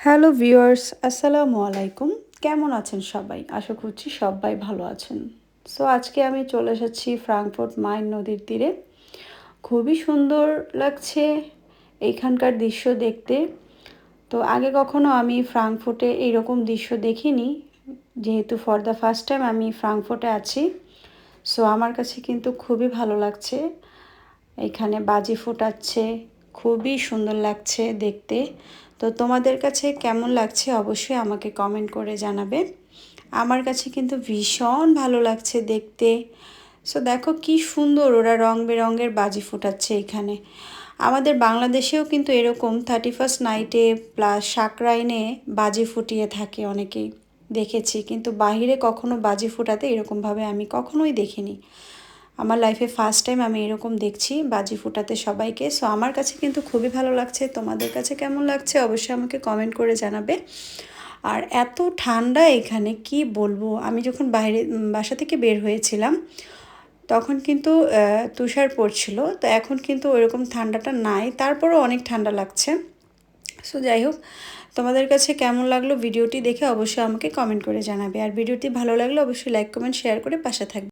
Hello viewers, আসসালামু আলাইকুম। কেমন আছেন সবাই? আশা করছি সবাই ভালো আছেন। সো আজকে আমি চলে এসেছি ফ্রাঙ্কফুর্ট মাইন নদীর তীরে। খুবই সুন্দর লাগছে এইখানকার দৃশ্য দেখতে। তো আগে কখনো আমি ফ্রাঙ্কফুর্টে এইরকম দৃশ্য দেখিনি, যেহেতু ফর দ্য ফার্স্ট টাইম আমি ফ্রাঙ্কফুর্টে আছি। সো আমার কাছে কিন্তু খুবই ভালো লাগছে। এখানে বাজি ফোটাচ্ছে, খুবই সুন্দর লাগছে দেখতে। তো তোমাদের কাছে কেমন লাগছে অবশ্যই আমাকে কমেন্ট করে জানাবে। আমার কাছে কিন্তু ভীষণ ভালো লাগছে দেখতে। সো দেখো কি সুন্দর ওরা রং বেরঙের বাজি ফোটাচ্ছে এখানে। আমাদের বাংলাদেশেও কিন্তু এরকম 31st নাইটে প্লাস সাকরাইনে বাজি ফুটিয়ে থাকে অনেকেই, দেখেছি, কিন্তু বাহিরে কখনো বাজি ফোটাতে এরকমভাবে আমি কখনোই দেখিনি। আমার লাইফে ফার্স্ট টাইম আমি এরকম দেখছি বাজি ফোটাতে সবাইকে। সো আমার কাছে কিন্তু খুবই ভালো লাগছে। তোমাদের কাছে কেমন লাগছে অবশ্যই আমাকে কমেন্ট করে জানাবে। আর এত ঠান্ডা এখানে কি বলবো, আমি যখন বাইরে বাসা থেকে বের হয়েছিলাম তখন কিন্তু তুষার পড়ছিল। তো এখন কিন্তু ওইরকম ঠান্ডাটা নাই, তারপরও অনেক ঠান্ডা লাগছে। সো যাই হোক, তোমাদের কাছে কেমন লাগলো ভিডিওটি দেখে অবশ্যই আমাকে কমেন্ট করে জানাবে। আর ভিডিওটি ভালো লাগলে অবশ্যই লাইক কমেন্ট শেয়ার করে পাশে থাকবে।